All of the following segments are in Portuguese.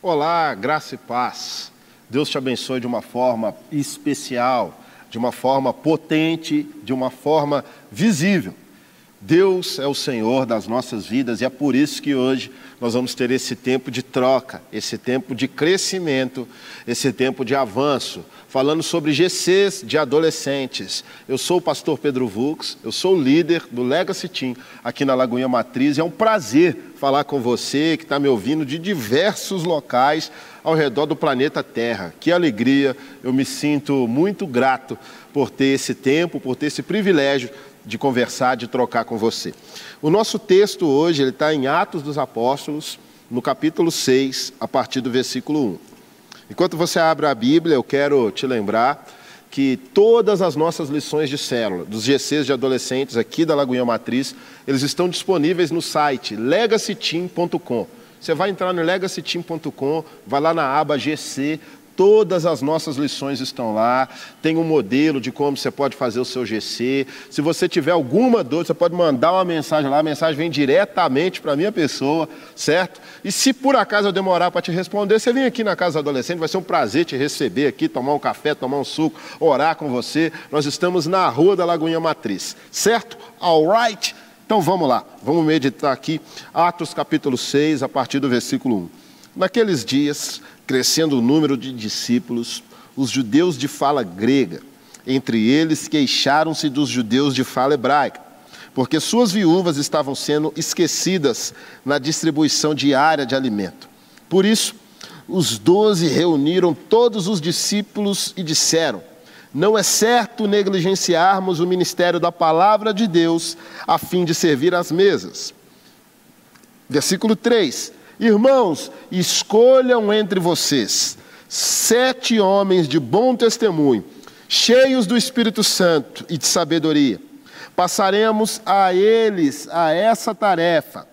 Olá, graça e paz. Deus te abençoe de uma forma especial, de uma forma potente, de uma forma visível. Deus é o Senhor das nossas vidas e é por isso que hoje nós vamos ter esse tempo de troca, esse tempo de crescimento, esse tempo de avanço, falando sobre GCs de adolescentes. Eu sou o pastor Pedro Vux, eu sou o líder do Legacy Team aqui na Lagoinha Matriz e é um prazer falar com você que está me ouvindo de diversos locais ao redor do planeta Terra. Que alegria, eu me sinto muito grato por ter esse tempo, por ter esse privilégio de conversar, de trocar com você. O nosso texto hoje está em Atos dos Apóstolos, no capítulo 6, a partir do versículo 1. Enquanto você abre a Bíblia, eu quero te lembrar que todas as nossas lições de célula, dos GCs de adolescentes aqui da Lagoinha Matriz, eles estão disponíveis no site legacyteam.com. Você vai entrar no legacyteam.com, vai lá na aba GC, todas as nossas lições estão lá, tem um modelo de como você pode fazer o seu GC. Se você tiver alguma dúvida, você pode mandar uma mensagem lá, a mensagem vem diretamente para a minha pessoa, certo? E se por acaso eu demorar para te responder, você vem aqui na Casa do Adolescente, vai ser um prazer te receber aqui, tomar um café, tomar um suco, orar com você. Nós estamos na Rua da Lagoinha Matriz, certo? Alright? Então vamos lá, vamos meditar aqui, Atos capítulo 6, a partir do versículo 1. Naqueles dias, crescendo o número de discípulos, os judeus de fala grega, entre eles queixaram-se dos judeus de fala hebraica, porque suas viúvas estavam sendo esquecidas na distribuição diária de alimento. Por isso, os 12 reuniram todos os discípulos e disseram: não é certo negligenciarmos o ministério da palavra de Deus a fim de servir às mesas. Versículo 3. Irmãos, escolham entre vocês 7 homens de bom testemunho, cheios do Espírito Santo e de sabedoria. Passaremos a eles a essa tarefa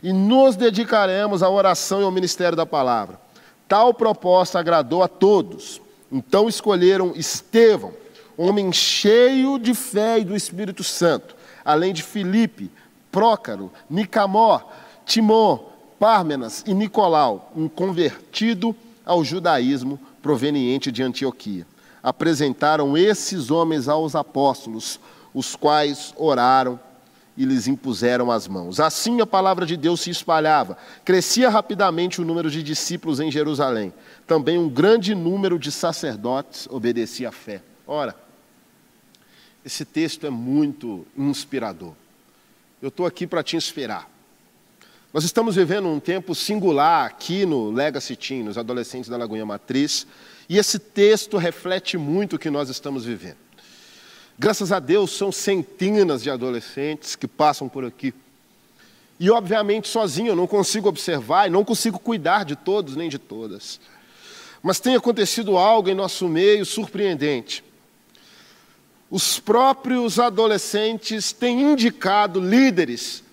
e nos dedicaremos à oração e ao ministério da palavra. Tal proposta agradou a todos. Então escolheram Estevão, homem cheio de fé e do Espírito Santo, além de Filipe, Prócaro, Nicamor, Timon, Pármenas e Nicolau, um convertido ao judaísmo proveniente de Antioquia. Apresentaram esses homens aos apóstolos, os quais oraram e lhes impuseram as mãos. Assim a palavra de Deus se espalhava. Crescia rapidamente o número de discípulos em Jerusalém. Também um grande número de sacerdotes obedecia à fé. Ora, esse texto é muito inspirador. Eu estou aqui para te inspirar. Nós estamos vivendo um tempo singular aqui no Legacy Team, nos adolescentes da Lagoinha Matriz, e esse texto reflete muito o que nós estamos vivendo. Graças a Deus, são centenas de adolescentes que passam por aqui. E, obviamente, sozinho eu não consigo observar e não consigo cuidar de todos nem de todas. Mas tem acontecido algo em nosso meio surpreendente. Os próprios adolescentes têm indicado líderes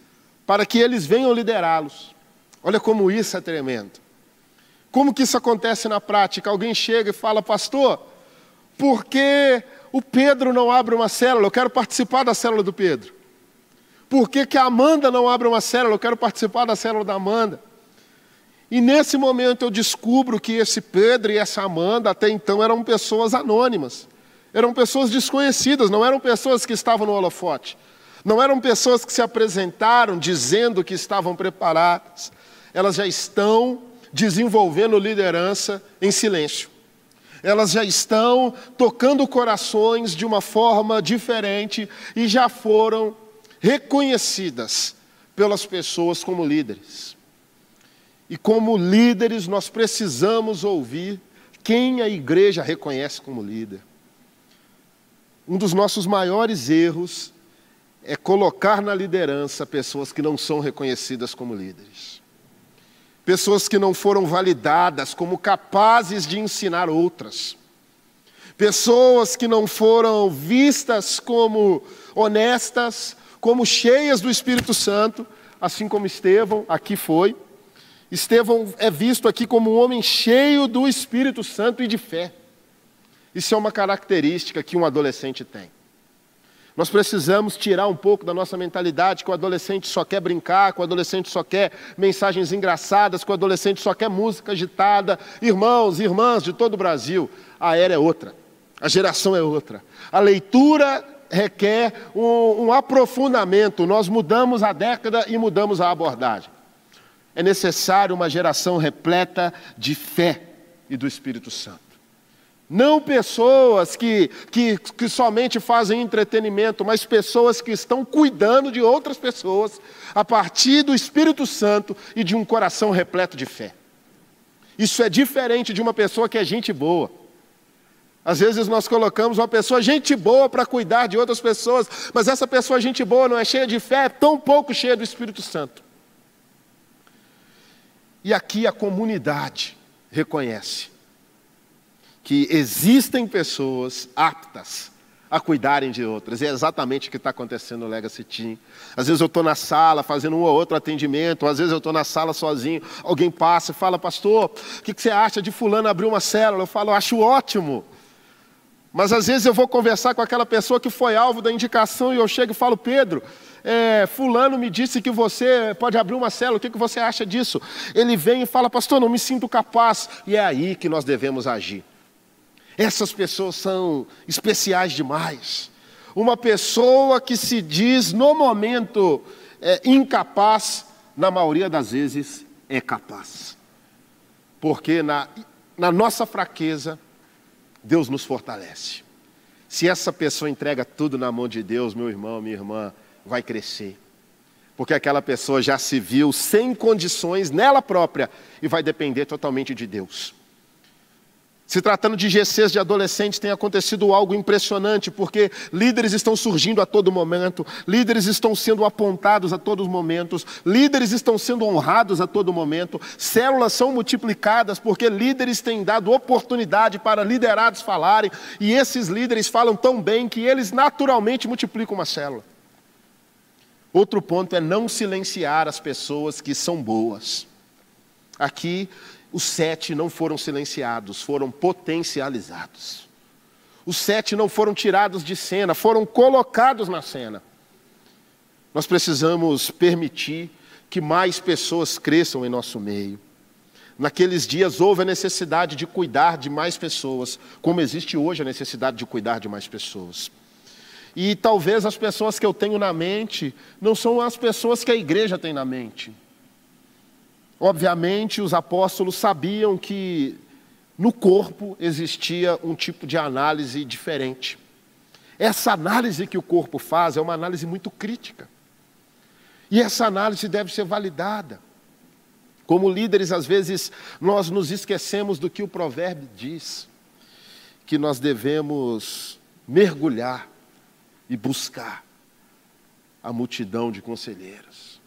para que eles venham liderá-los. Olha como isso é tremendo. Como que isso acontece na prática? Alguém chega e fala: pastor, por que o Pedro não abre uma célula? Eu quero participar da célula do Pedro. Por que a Amanda não abre uma célula? Eu quero participar da célula da Amanda. E nesse momento eu descubro que esse Pedro e essa Amanda até então eram pessoas anônimas. Eram pessoas desconhecidas, não eram pessoas que estavam no holofote. Não eram pessoas que se apresentaram dizendo que estavam preparadas. Elas já estão desenvolvendo liderança em silêncio. Elas já estão tocando corações de uma forma diferente e já foram reconhecidas pelas pessoas como líderes. E como líderes nós precisamos ouvir quem a igreja reconhece como líder. Um dos nossos maiores erros é colocar na liderança pessoas que não são reconhecidas como líderes. Pessoas que não foram validadas como capazes de ensinar outras. Pessoas que não foram vistas como honestas, como cheias do Espírito Santo, assim como Estevão aqui foi. Estevão é visto aqui como um homem cheio do Espírito Santo e de fé. Isso é uma característica que um adolescente tem. Nós precisamos tirar um pouco da nossa mentalidade que o adolescente só quer brincar, que o adolescente só quer mensagens engraçadas, que o adolescente só quer música agitada. Irmãos e irmãs de todo o Brasil, a era é outra, a geração é outra. A leitura requer um aprofundamento. Nós mudamos a década e mudamos a abordagem. É necessário uma geração repleta de fé e do Espírito Santo. Não pessoas que somente fazem entretenimento, mas pessoas que estão cuidando de outras pessoas a partir do Espírito Santo e de um coração repleto de fé. Isso é diferente de uma pessoa que é gente boa. Às vezes nós colocamos uma pessoa gente boa para cuidar de outras pessoas, mas essa pessoa gente boa não é cheia de fé, é tão pouco cheia do Espírito Santo. E aqui a comunidade reconhece que existem pessoas aptas a cuidarem de outras. E é exatamente o que está acontecendo no Legacy Team. Às vezes eu estou na sala fazendo um ou outro atendimento, às vezes eu estou na sala sozinho, alguém passa e fala, pastor, o que você acha de fulano abrir uma célula? Eu falo, acho ótimo. Mas às vezes eu vou conversar com aquela pessoa que foi alvo da indicação e eu chego e falo, Pedro, fulano me disse que você pode abrir uma célula, o que você acha disso? Ele vem e fala, pastor, não me sinto capaz. E é aí que nós devemos agir. Essas pessoas são especiais demais. Uma pessoa que se diz, no momento, incapaz, na maioria das vezes, é capaz. Porque na nossa fraqueza, Deus nos fortalece. Se essa pessoa entrega tudo na mão de Deus, meu irmão, minha irmã, vai crescer. Porque aquela pessoa já se viu sem condições nela própria e vai depender totalmente de Deus. Se tratando de GCs de adolescentes, tem acontecido algo impressionante, porque líderes estão surgindo a todo momento, líderes estão sendo apontados a todos os momentos, líderes estão sendo honrados a todo momento, células são multiplicadas porque líderes têm dado oportunidade para liderados falarem, e esses líderes falam tão bem que eles naturalmente multiplicam uma célula. Outro ponto é não silenciar as pessoas que são boas. Aqui, os 7 não foram silenciados, foram potencializados. Os 7 não foram tirados de cena, foram colocados na cena. Nós precisamos permitir que mais pessoas cresçam em nosso meio. Naqueles dias houve a necessidade de cuidar de mais pessoas, como existe hoje a necessidade de cuidar de mais pessoas. E talvez as pessoas que eu tenho na mente não são as pessoas que a igreja tem na mente. Obviamente, os apóstolos sabiam que no corpo existia um tipo de análise diferente. Essa análise que o corpo faz é uma análise muito crítica. E essa análise deve ser validada. Como líderes, às vezes, nós nos esquecemos do que o provérbio diz, que nós devemos mergulhar e buscar a multidão de conselheiros.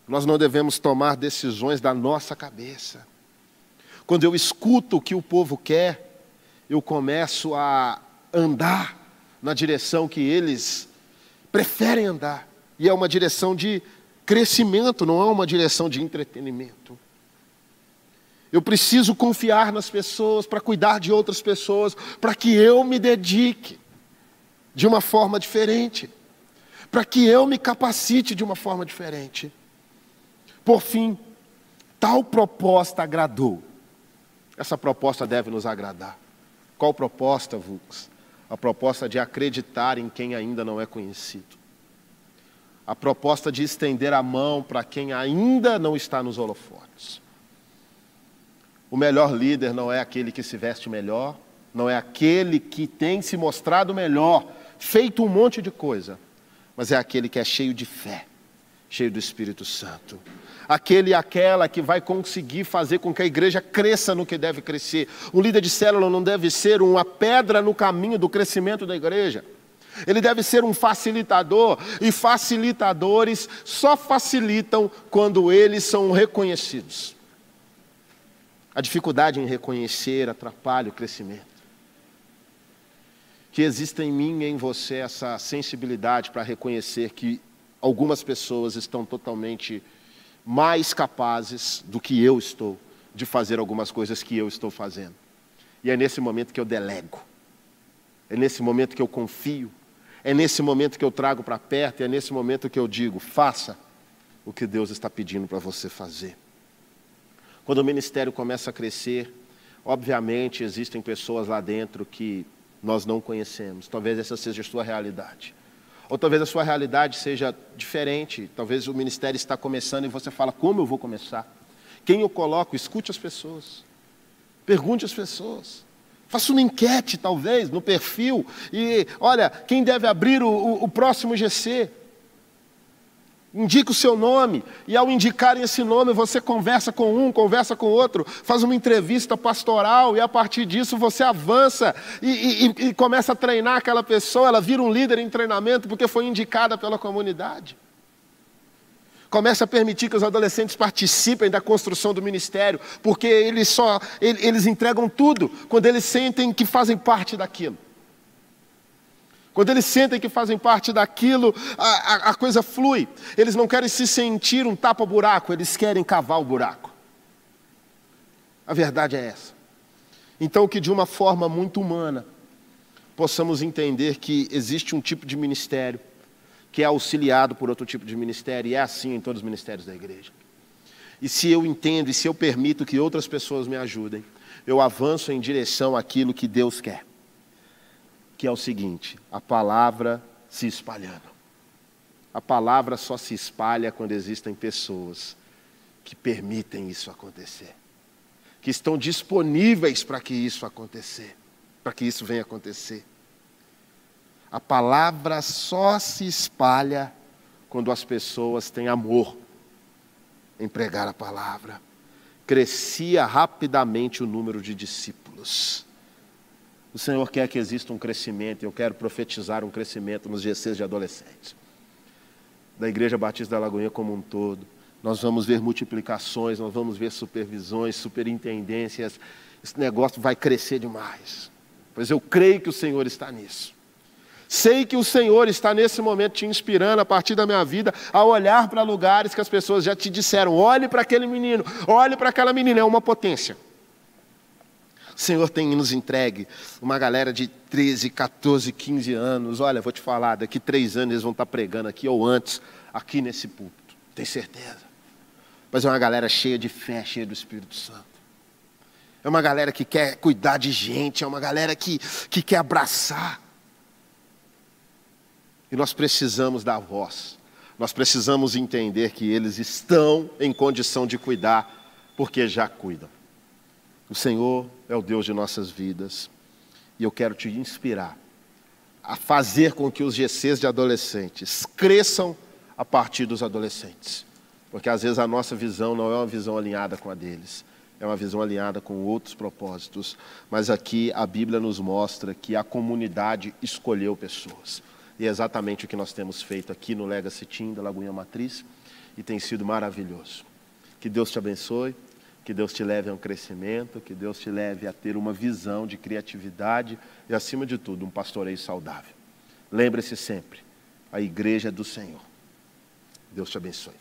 Nós não devemos tomar decisões da nossa cabeça. Quando eu escuto o que o povo quer, eu começo a andar na direção que eles preferem andar. E é uma direção de crescimento, não é uma direção de entretenimento. Eu preciso confiar nas pessoas para cuidar de outras pessoas, para que eu me dedique de uma forma diferente, para que eu me capacite de uma forma diferente. Por fim, tal proposta agradou. Essa proposta deve nos agradar. Qual proposta, Vux? A proposta de acreditar em quem ainda não é conhecido. A proposta de estender a mão para quem ainda não está nos holofotes. O melhor líder não é aquele que se veste melhor, não é aquele que tem se mostrado melhor, feito um monte de coisa, mas é aquele que é cheio de fé, cheio do Espírito Santo. Aquele e aquela que vai conseguir fazer com que a igreja cresça no que deve crescer. O líder de célula não deve ser uma pedra no caminho do crescimento da igreja. Ele deve ser um facilitador, e facilitadores só facilitam quando eles são reconhecidos. A dificuldade em reconhecer atrapalha o crescimento. Que exista em mim e em você essa sensibilidade para reconhecer que algumas pessoas estão totalmente mais capazes do que eu estou de fazer algumas coisas que eu estou fazendo. E é nesse momento que eu delego. É nesse momento que eu confio. É nesse momento que eu trago para perto e é nesse momento que eu digo, faça o que Deus está pedindo para você fazer. Quando o ministério começa a crescer, obviamente existem pessoas lá dentro que nós não conhecemos. Talvez essa seja a sua realidade. Ou talvez a sua realidade seja diferente. Talvez o ministério está começando e você fala, como eu vou começar? Quem eu coloco? Escute as pessoas. Pergunte às pessoas. Faça uma enquete, talvez, no perfil. E, olha, quem deve abrir o próximo GC? Indica o seu nome, e ao indicarem esse nome, você conversa com um, conversa com outro, faz uma entrevista pastoral, e a partir disso você avança e começa a treinar aquela pessoa, ela vira um líder em treinamento porque foi indicada pela comunidade. Começa a permitir que os adolescentes participem da construção do ministério, porque eles entregam tudo quando eles sentem que fazem parte daquilo. Quando eles sentem que fazem parte daquilo, a coisa flui. Eles não querem se sentir um tapa-buraco, eles querem cavar o buraco. A verdade é essa. Então, que de uma forma muito humana, possamos entender que existe um tipo de ministério que é auxiliado por outro tipo de ministério, e é assim em todos os ministérios da igreja. E se eu entendo e se eu permito que outras pessoas me ajudem, eu avanço em direção àquilo que Deus quer. Que é o seguinte, a palavra se espalhando. A palavra só se espalha quando existem pessoas que permitem isso acontecer. Que estão disponíveis para que isso acontecer, para que isso venha acontecer. A palavra só se espalha quando as pessoas têm amor em pregar a palavra. Crescia rapidamente o número de discípulos. O Senhor quer que exista um crescimento, eu quero profetizar um crescimento nos GCs de adolescentes. Da Igreja Batista da Lagoinha como um todo. Nós vamos ver multiplicações, nós vamos ver supervisões, superintendências. Esse negócio vai crescer demais. Pois eu creio que o Senhor está nisso. Sei que o Senhor está nesse momento te inspirando a partir da minha vida a olhar para lugares que as pessoas já te disseram, olhe para aquele menino, olhe para aquela menina, é uma potência. O Senhor tem nos entregue uma galera de 13, 14, 15 anos. Olha, vou te falar, daqui 3 anos eles vão estar pregando aqui ou antes, aqui nesse púlpito. Tenho certeza. Mas é uma galera cheia de fé, cheia do Espírito Santo. É uma galera que quer cuidar de gente, é uma galera que quer abraçar. E nós precisamos dar voz. Nós precisamos entender que eles estão em condição de cuidar, porque já cuidam. O Senhor é o Deus de nossas vidas. E eu quero te inspirar a fazer com que os GCs de adolescentes cresçam a partir dos adolescentes. Porque às vezes a nossa visão não é uma visão alinhada com a deles. É uma visão alinhada com outros propósitos. Mas aqui a Bíblia nos mostra que a comunidade escolheu pessoas. E é exatamente o que nós temos feito aqui no Legacy Team da Lagoinha Matriz. E tem sido maravilhoso. Que Deus te abençoe. Que Deus te leve a um crescimento, que Deus te leve a ter uma visão de criatividade e, acima de tudo, um pastoreio saudável. Lembre-se sempre, a igreja é do Senhor. Deus te abençoe.